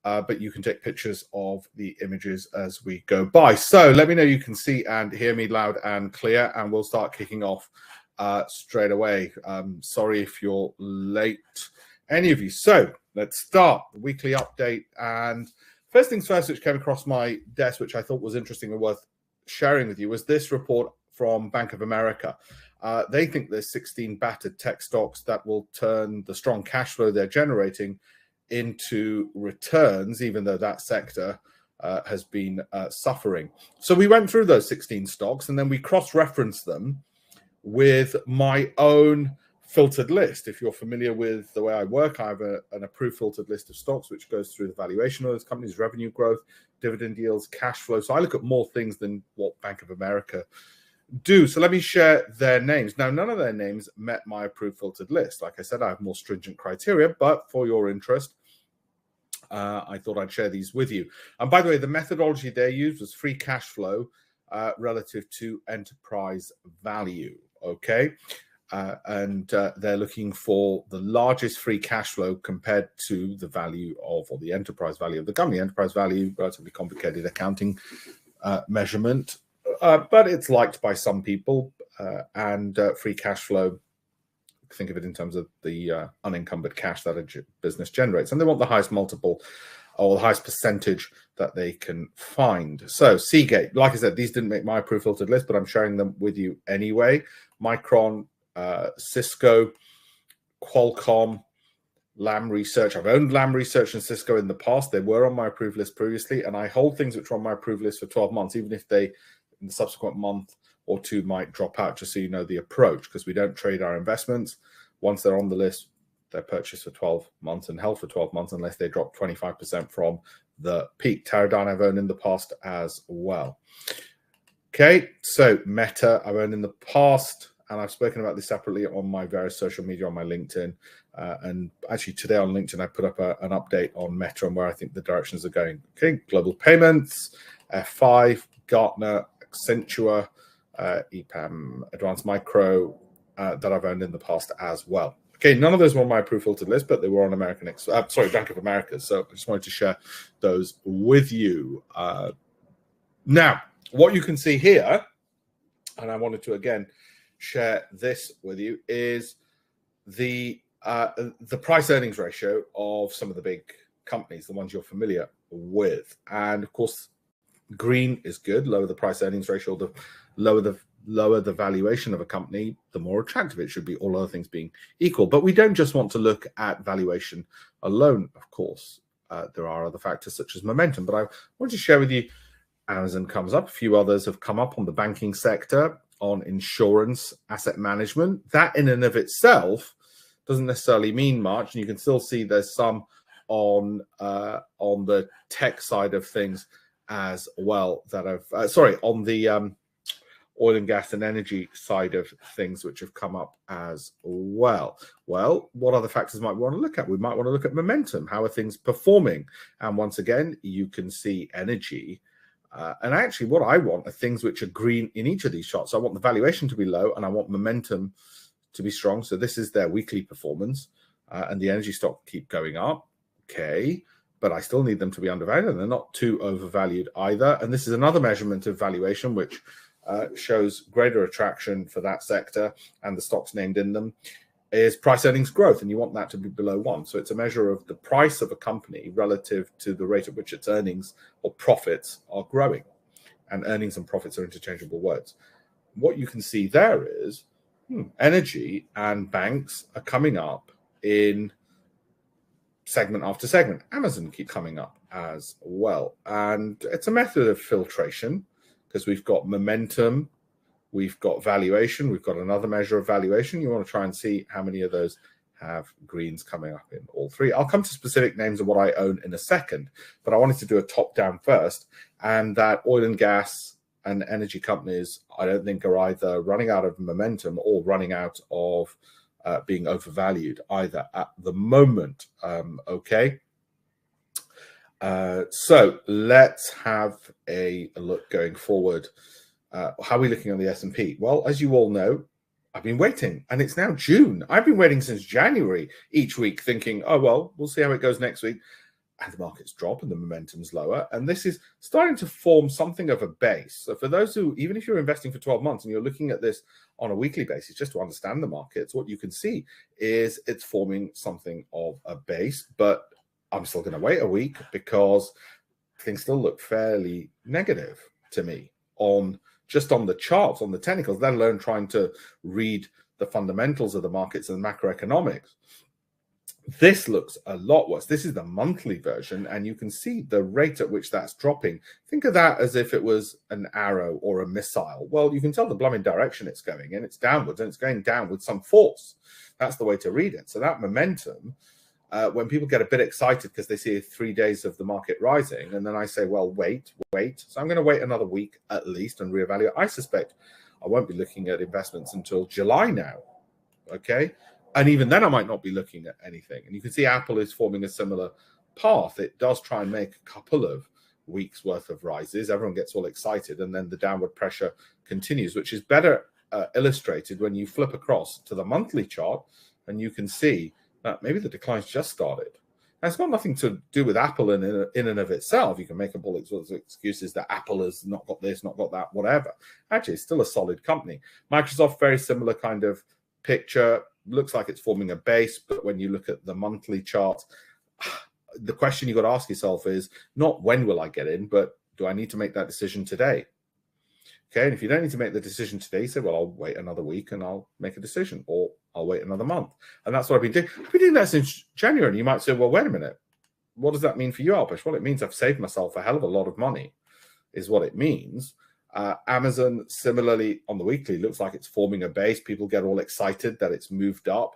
but you can take pictures of the images as we go by. So let me know you can see and hear me loud and clear, and we'll start kicking off straight away. Sorry if you're late, any of you. So let's start the weekly update. And first things first, which came across my desk, which I thought was interesting and worth sharing with you, was this report from Bank of America. They think there's 16 battered tech stocks that will turn the strong cash flow they're generating into returns, even though that sector has been suffering. So we went through those 16 stocks, and then we cross-referenced them with my own filtered list. If you're familiar with the way I work, I have an approved filtered list of stocks, which goes through the valuation of those companies, revenue growth, dividend yields, cash flow. So I look at more things than what Bank of America do. So let me share their names. Now, none of their names met my approved filtered list. Like I said, I have more stringent criteria, but for your interest, I thought I'd share these with you. And by the way, the methodology they used was free cash flow relative to enterprise value. Okay. And they're looking for the largest free cash flow compared to the value of, or the enterprise value of the company. Enterprise value, relatively complicated accounting measurement, but it's liked by some people. And free cash flow, think of it in terms of the unencumbered cash that a business generates. And they want the highest multiple or the highest percentage that they can find. So Seagate, like I said, these didn't make my approved filtered list, but I'm sharing them with you anyway. Micron, Cisco, Qualcomm, Lam Research. I've owned Lam Research and Cisco in the past. They were on my approved list previously, and I hold things which are on my approved list for 12 months, even if they, in the subsequent month or two, might drop out, just so you know the approach, because we don't trade our investments. Once they're on the list, they're purchased for 12 months and held for 12 months unless they drop 25% from the peak. Teradyne I've owned in the past as well. Okay, so Meta I've owned in the past, and I've spoken about this separately on my various social media, on my LinkedIn. And actually today on LinkedIn, I put up an update on Meta and where I think the directions are going. Okay, Global Payments, F5, Gartner, Accenture, EPAM, Advanced Micro, that I've owned in the past as well. Okay, none of those were on my approved filtered list, but they were on Bank of America. So I just wanted to share those with you. Now, what you can see here, and I wanted to again share this with you, is the price earnings ratio of some of the big companies, the ones you're familiar with. And of course, green is good. Lower the price earnings ratio, the lower the valuation of a company, the more attractive it should be, all other things being equal. But we don't just want to look at valuation alone, of course. There are other factors such as momentum. But I want to share with you, Amazon comes up. A few others have come up on the banking sector, on insurance, asset management. That in and of itself doesn't necessarily mean much. And you can still see there's some on the tech side of things as well that have, on the oil and gas and energy side of things, which have come up as well. Well, what other factors might we want to look at? We might want to look at momentum. How are things performing? And once again, you can see energy. And actually, what I want are things which are green in each of these charts. So I want the valuation to be low, and I want momentum to be strong. So this is their weekly performance, and the energy stock keep going up. Okay, but I still need them to be undervalued, and they're not too overvalued either. And this is another measurement of valuation, which shows greater attraction for that sector, and the stocks named in them is price earnings growth, and you want that to be below 1. So it's a measure of the price of a company relative to the rate at which its earnings or profits are growing. And earnings and profits are interchangeable words. What you can see there is energy and banks are coming up in segment after segment. Amazon keep coming up as well. And it's a method of filtration, because we've got momentum, we've got valuation, we've got another measure of valuation. You want to try and see how many of those have greens coming up in all three. I'll come to specific names of what I own in a second, but I wanted to do a top-down first, and that oil and gas and energy companies, I don't think, are either running out of momentum or running out of being overvalued either at the moment. Okay. So let's have a look going forward. How are we looking on the S&P? Well, as you all know, I've been waiting, and it's now June. I've been waiting since January each week thinking, oh, well, we'll see how it goes next week. and the markets drop and the momentum's lower. And this is starting to form something of a base. So for those who, even if you're investing for 12 months and you're looking at this on a weekly basis, just to understand the markets, what you can see is it's forming something of a base. But I'm still going to wait a week because things still look fairly negative to me just on the charts, on the technicals, let alone trying to read the fundamentals of the markets and macroeconomics. This looks a lot worse. This is the monthly version, and you can see the rate at which that's dropping. Think of that as if it was an arrow or a missile. Well, you can tell the blooming direction it's going in. It's downwards, and it's going down with some force. That's the way to read it. So that momentum, when people get a bit excited because they see 3 days of the market rising, and then I say, well, wait. So I'm going to wait another week at least and reevaluate. I suspect I won't be looking at investments until July now, okay? And even then I might not be looking at anything. And you can see Apple is forming a similar path. It does try and make a couple of weeks worth of rises. Everyone gets all excited, and then the downward pressure continues, which is better illustrated when you flip across to the monthly chart, and you can see that maybe the decline's just started. Now, it's got nothing to do with Apple in and of itself. You can make up all sorts of excuses that Apple has not got this, not got that, whatever. Actually, it's still a solid company. Microsoft, very similar kind of picture. Looks like it's forming a base, but when you look at the monthly chart, the question you got to ask yourself is not when will I get in, but do I need to make that decision today? Okay, and if you don't need to make the decision today, you say, well, I'll wait another week and I'll make a decision, or I'll wait another month. And that's what I've been doing. I've been doing that since January. And you might say, well, wait a minute. What does that mean for you, Alpesh? Well, it means I've saved myself a hell of a lot of money, is what it means. Amazon, similarly, on the weekly, looks like it's forming a base. People get all excited that it's moved up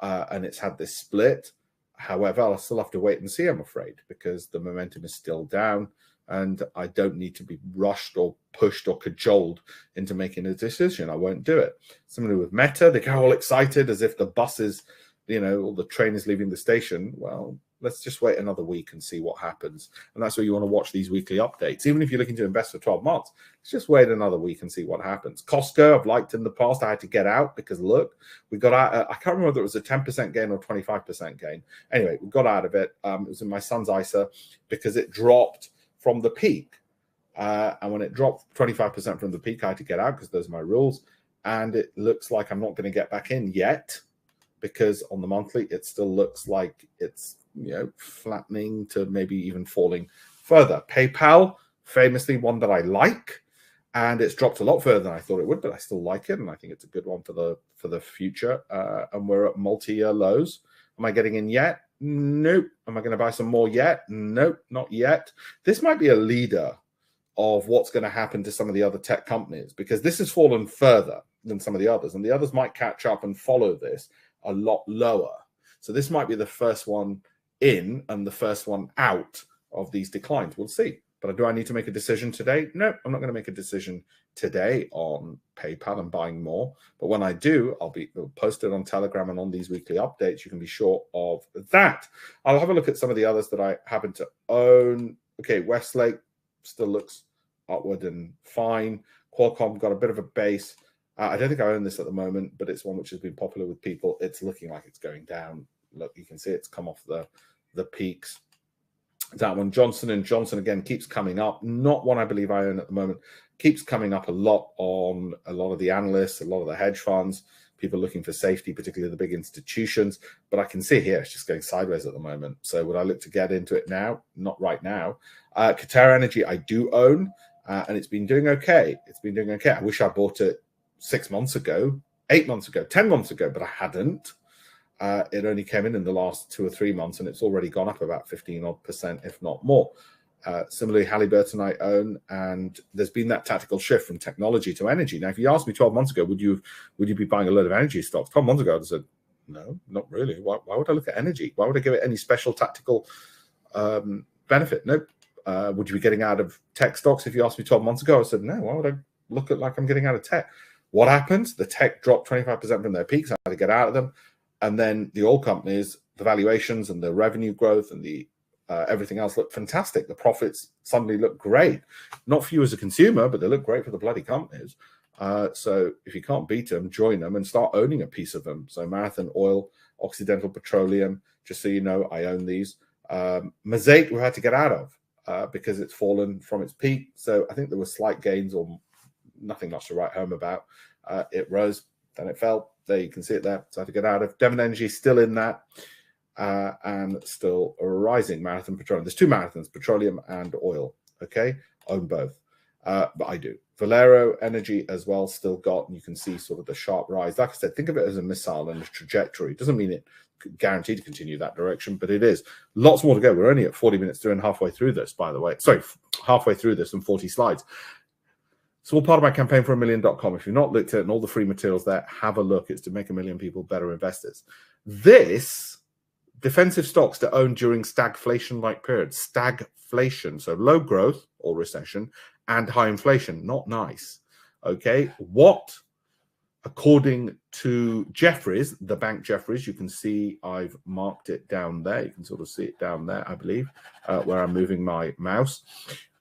and it's had this split. However, I'll still have to wait and see, I'm afraid, because the momentum is still down. And I don't need to be rushed or pushed or cajoled into making a decision. I won't do it. Similarly with Meta, they get all excited as if the bus is, or the train is leaving the station. Well, let's just wait another week and see what happens. And that's where you want to watch these weekly updates. Even if you're looking to invest for 12 months, let's just wait another week and see what happens. Costco, I've liked in the past. I had to get out because, look, we got out. I can't remember whether it was a 10% gain or 25% gain. Anyway, we got out of it. It was in my son's ISA because it dropped from the peak. And when it dropped 25% from the peak, I had to get out because those are my rules. And it looks like I'm not going to get back in yet, because on the monthly, it still looks like it's flattening to maybe even falling further. PayPal, famously one that I like, and it's dropped a lot further than I thought it would, but I still like it, and I think it's a good one for the future. And we're at multi-year lows. Am I getting in yet? Nope. Am I going to buy some more yet? Nope, not yet. This might be a leader of what's going to happen to some of the other tech companies, because this has fallen further than some of the others, and the others might catch up and follow this a lot lower. So this might be the first one in and the first one out of these declines. We'll see. But do I need to make a decision today? No, I'm not going to make a decision today on PayPal and buying more. But when I do, I'll post it on Telegram and on these weekly updates. You can be sure of that. I'll have a look at some of the others that I happen to own. Okay, Westlake still looks upward and fine. Qualcomm got a bit of a base. I don't think I own this at the moment, but it's one which has been popular with people. It's looking like it's going down. Look, you can see it's come off the peaks. That one, Johnson & Johnson, again, keeps coming up. Not one I believe I own at the moment. Keeps coming up a lot on a lot of the analysts, a lot of the hedge funds, people looking for safety, particularly the big institutions. But I can see here it's just going sideways at the moment. So would I look to get into it now? Not right now. Qatar Energy, I do own, and it's been doing okay. It's been doing okay. I wish I bought it 6 months ago, 8 months ago, 10 months ago, but I hadn't. It only came in the last 2 or 3 months, and it's already gone up about 15%, if not more. Similarly, Halliburton I own, and there's been that tactical shift from technology to energy. Now, if you asked me 12 months ago, would you be buying a load of energy stocks? 12 months ago, I'd have said, no, not really. Why would I look at energy? Why would I give it any special tactical benefit? Nope. Would you be getting out of tech stocks? If you asked me 12 months ago, I said, no, why would I look at like I'm getting out of tech? What happened? The tech dropped 25% from their peaks. I had to get out of them. And then the oil companies, the valuations and the revenue growth and the everything else look fantastic. The profits suddenly look great. Not for you as a consumer, but they look great for the bloody companies. So if you can't beat them, join them and start owning a piece of them. So Marathon Oil, Occidental Petroleum, just so you know, I own these. Mosaic we had to get out of because it's fallen from its peak. So I think there were slight gains or nothing much to write home about. It rose, then it fell. There you can see it there. So I had to get out of. Devon Energy still in that and still rising. Marathon Petroleum. There's two marathons, petroleum and oil. Okay, own both. But I do. Valero Energy as well, still got, and you can see sort of the sharp rise. Like I said, think of it as a missile and a trajectory. It doesn't mean it guaranteed to continue that direction, but it is. Lots more to go. We're only at 40 minutes through and halfway through this, by the way. Sorry, halfway through this and 40 slides. It's all part of my campaign for $1million.com. If you've not looked at it and all the free materials there, have a look. It's to make 1 million people better investors. This defensive stocks to own during stagflation-like periods. Stagflation, so low growth or recession and high inflation. Not nice. Okay, what, according to Jefferies, the bank Jefferies, you can see I've marked it down there. You can sort of see it down there, I believe, where I'm moving my mouse.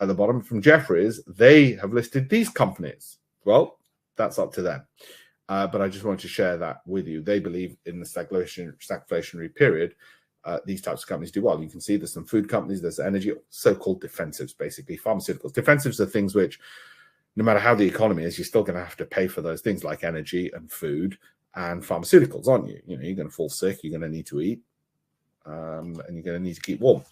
At the bottom, from Jefferies, they have listed these companies. Well, that's up to them. But I just wanted to share that with you. They believe in the stagflationary period, these types of companies do well. You can see there's some food companies, there's energy, so-called defensives, basically, pharmaceuticals. Defensives are things which, no matter how the economy is, you're still going to have to pay for those things like energy and food and pharmaceuticals, aren't you? You know, you're going to fall sick, you're going to need to eat, and you're going to need to keep warm.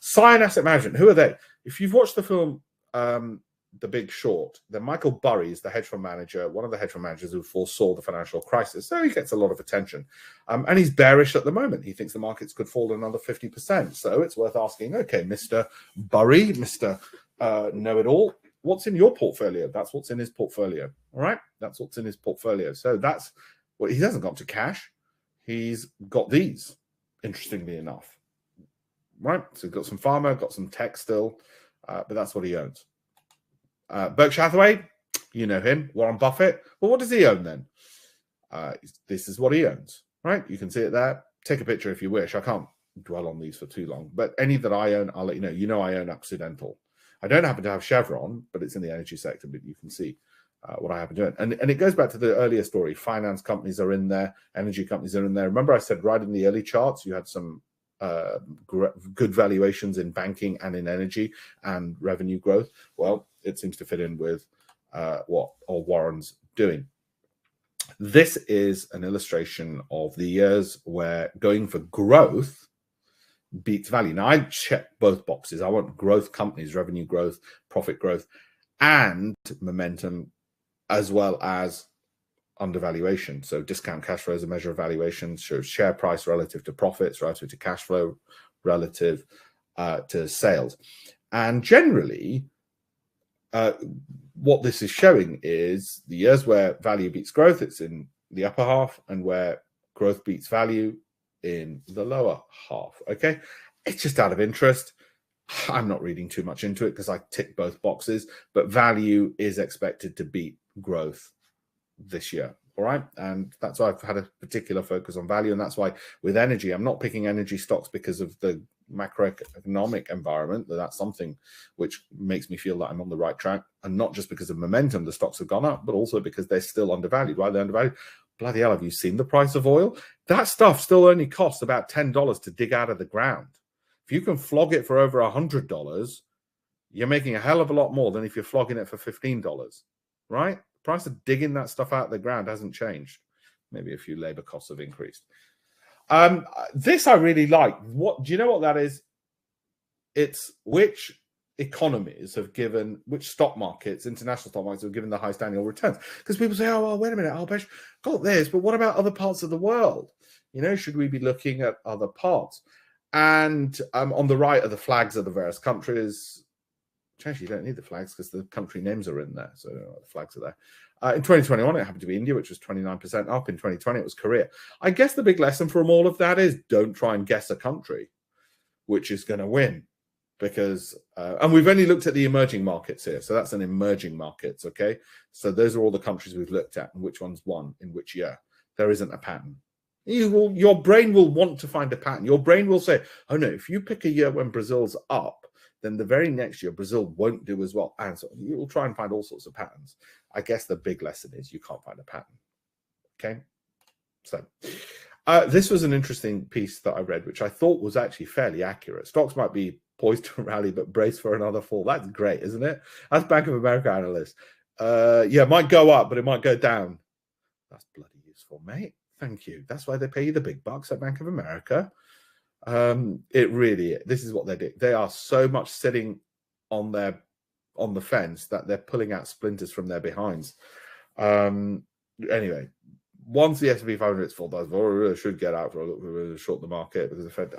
Cyan Asset Management, who are they? If you've watched the film The Big Short, then Michael Burry is the hedge fund manager, one of the hedge fund managers who foresaw the financial crisis. So he gets a lot of attention. And he's bearish at the moment. He thinks the markets could fall another 50%. So it's worth asking, okay, Mr. Burry, Mr. Know-it-all, what's in your portfolio? That's what's in his portfolio. All right? That's what's in his portfolio. So that's what he hasn't got to cash. He's got these, interestingly enough. Right? So he's got some pharma, got some tech still, but that's what he owns. Berkshire Hathaway, you know him. Warren Buffett. Well, what does he own then? This is what he owns, right? You can see it there. Take a picture if you wish. I can't dwell on these for too long, but any that I own, I'll let you know. You know I own Occidental. I don't happen to have Chevron, but it's in the energy sector, but you can see what I happen to own. And it goes back to the earlier story. Finance companies are in there. Energy companies are in there. Remember I said right in the early charts, you had some good valuations in banking and in energy and revenue growth. Well, it seems to fit in with what Warren's doing. This is an illustration of the years where going for growth beats value. Now, I check both boxes. I want growth companies, revenue growth, profit growth, and momentum, as well as undervaluation. So discount cash flow is a measure of valuation, shows share price relative to profits, relative to cash flow, relative to sales. And generally, what this is showing is the years where value beats growth, it's in the upper half, and where growth beats value in the lower half. Okay, it's just out of interest. I'm not reading too much into it because I tick both boxes, but value is expected to beat growth this year. All right. And that's why I've had a particular focus on value. And that's why with energy, I'm not picking energy stocks because of the macroeconomic environment. That's something which makes me feel that I'm on the right track. And not just because of momentum, the stocks have gone up, but also because they're still undervalued. Why they're undervalued? Bloody hell, have you seen the price of oil? That stuff still only costs about $10 to dig out of the ground. If you can flog it for over $100, you're making a hell of a lot more than if you're flogging it for $15, right? The price of digging that stuff out of the ground hasn't changed. Maybe a few labor costs have increased. This I really like. What do you know what that is? It's which economies have given, which stock markets, international stock markets have given the highest annual returns. Because people say, oh, well, wait a minute, Alpesh, got this, but what about other parts of the world? You know, should we be looking at other parts? And on the right are the flags of the various countries. Actually, you don't need the flags because the country names are in there. So the flags are there. In 2021, it happened to be India, which was 29% up. In 2020, it was Korea. I guess the big lesson from all of that is don't try and guess a country which is going to win. Because, and we've only looked at the emerging markets here. So that's an emerging markets, okay? So those are all the countries we've looked at and which ones won in which year. There isn't a pattern. Your brain will want to find a pattern. Your brain will say, oh no, if you pick a year when Brazil's up, then the very next year Brazil won't do as well. And so you will try and find all sorts of patterns. I guess the big lesson is you can't find a pattern. Okay? So This was an interesting piece that I read, which I thought was actually fairly accurate. Stocks might be poised to rally, but brace for another fall. That's great, isn't it? That's Bank of America analyst. Yeah, it might go up, but it might go down. That's bloody useful, mate. Thank you. That's why they pay you the big bucks at Bank of America. It really, this is what they do. They are so much sitting on the fence that they're pulling out splinters from their behinds. Anyway, once the S&P 500 is full, I should get out for a look, short the market, because the Fed.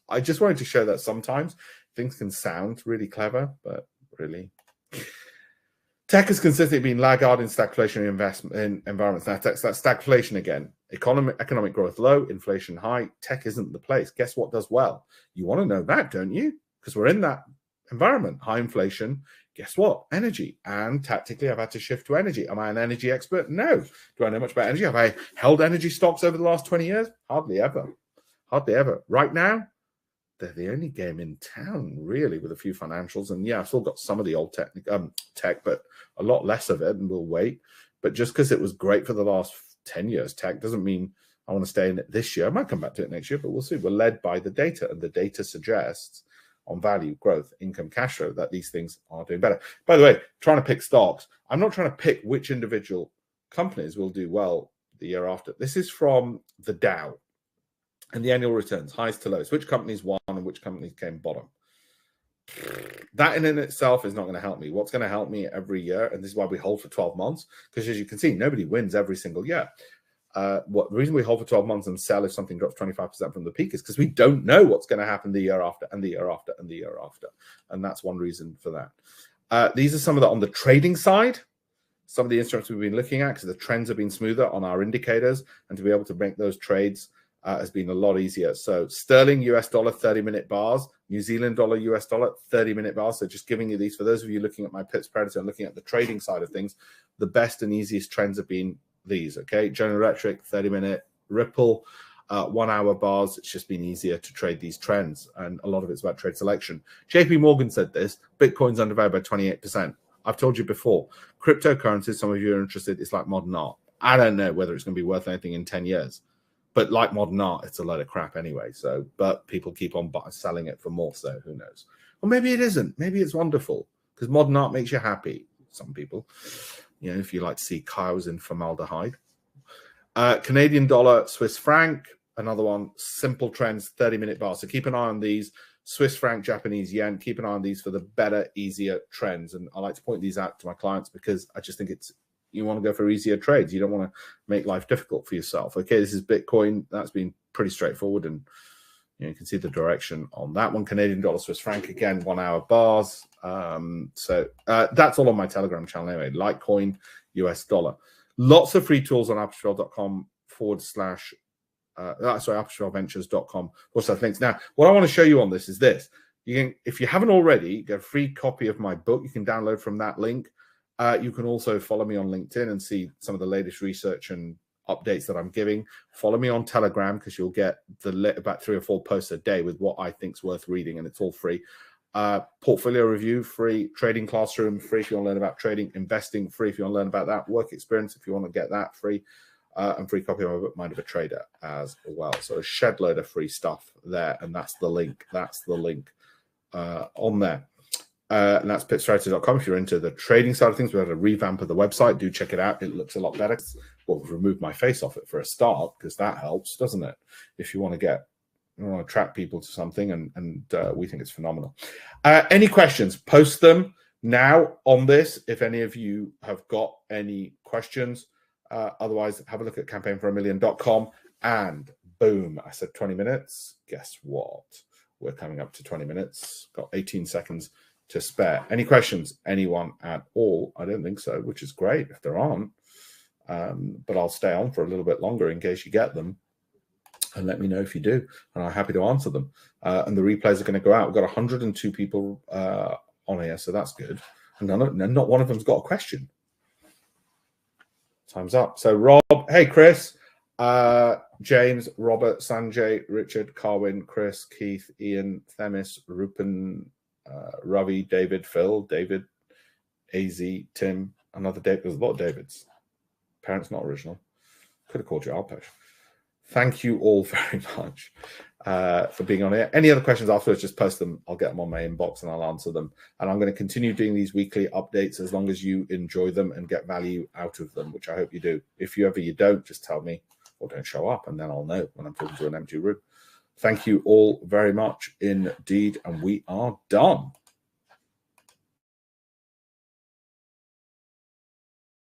I just wanted to show that sometimes things can sound really clever, but really. Tech has consistently been laggard in stagflationary investment in environments. Now, that's stagflation again. Economic growth low, inflation high. Tech isn't the place. Guess what does well? You want to know that, don't you? Because we're in that environment. High inflation. Guess what? Energy. And tactically, I've had to shift to energy. Am I an energy expert? No. Do I know much about energy? Have I held energy stocks over the last 20 years? Hardly ever. Hardly ever. Right now, they're the only game in town, really, with a few financials. And yeah, I've still got some of the old tech, but a lot less of it, and we'll wait. But just because it was great for the last 10 years, tech doesn't mean I want to stay in it this year. I might come back to it next year, but we'll see. We're led by the data, and the data suggests on value, growth, income, cash flow that these things are doing better. By the way, trying to pick stocks, I'm not trying to pick which individual companies will do well the year after. This is from the Dow. And the annual returns, highs to lows, which companies won and which companies came bottom. That in itself is not going to help me. What's going to help me every year, and this is why we hold for 12 months, because as you can see, nobody wins every single year. The reason we hold for 12 months and sell if something drops 25% from the peak is because we don't know what's going to happen the year after and the year after and the year after. And that's one reason for that. These are some of the on the trading side, some of the instruments we've been looking at, because the trends have been smoother on our indicators, and to be able to make those trades has been a lot easier. So sterling, US dollar, 30-minute bars, New Zealand dollar, US dollar, 30-minute bars. So just giving you these, for those of you looking at my Pips Predator and looking at the trading side of things, the best and easiest trends have been these, okay? General Electric, 30-minute, Ripple, 1 hour bars. It's just been easier to trade these trends. And a lot of it's about trade selection. JP Morgan said this, Bitcoin's undervalued by 28%. I've told you before, cryptocurrencies, some of you are interested, it's like modern art. I don't know whether it's going to be worth anything in 10 years. But like modern art, it's a load of crap anyway. So, but people keep on selling it for more. So who knows? Or maybe it isn't. Maybe it's wonderful because modern art makes you happy. Some people, you know, if you like to see cows in formaldehyde. Canadian dollar, Swiss franc, another one. Simple trends, 30-minute bar. So keep an eye on these. Swiss franc, Japanese yen. Keep an eye on these for the better, easier trends. And I like to point these out to my clients because I just think it's. You want to go for easier trades. You don't want to make life difficult for yourself. Okay, this is Bitcoin. That's been pretty straightforward, and you can see the direction on that one. Canadian dollar, Swiss franc, again, 1 hour bars. So that's all on my Telegram channel anyway. Litecoin, US dollar. Lots of free tools on alpeshpatel.com alpeshpatelventures.com/links. Now, what I want to show you on this is this. You can, if you haven't already, get a free copy of my book. You can download from that link. You can also follow me on LinkedIn and see some of the latest research and updates that I'm giving. Follow me on Telegram because you'll get about 3 or 4 posts a day with what I think is worth reading, and it's all free. Portfolio review, free. Trading classroom, free if you want to learn about trading. Investing, free if you want to learn about that. Work experience, if you want to get that, free. And free copy of my book, Mind of a Trader, as well. So a shed load of free stuff there, and that's the link. That's the link on there. And that's pipsstrategy.com. If you're into the trading side of things, we had a revamp of the website. Do check it out. It looks a lot better. Well, we've removed my face off it for a start because that helps, doesn't it? If you want to attract people to something, and we think it's phenomenal. Any questions? Post them now on this. If any of you have got any questions, otherwise have a look at campaignforamillion.com. And boom, I said 20 minutes. Guess what? We're coming up to 20 minutes. Got 18 seconds to spare. Any questions? Anyone at all? I don't think so, which is great if there aren't. But I'll stay on for a little bit longer in case you get them. And let me know if you do. And I'm happy to answer them. And the replays are going to go out. We've got 102 people on here, so that's good. And not one of them's got a question. Time's up. So Rob, hey Chris, James, Robert, Sanjay, Richard, Carwin, Chris, Keith, Ian, Themis, Rupen, Ravi, David, Phil, David, AZ, Tim, another David. There's a lot of Davids. Parents not original. Could have called you Alpesh. Thank you all very much for being on here. Any other questions afterwards, just post them. I'll get them on my inbox and I'll answer them. And I'm going to continue doing these weekly updates as long as you enjoy them and get value out of them, which I hope you do. If you don't, just tell me or don't show up, and then I'll know when I'm talking to an empty room. Thank you all very much indeed, and we are done.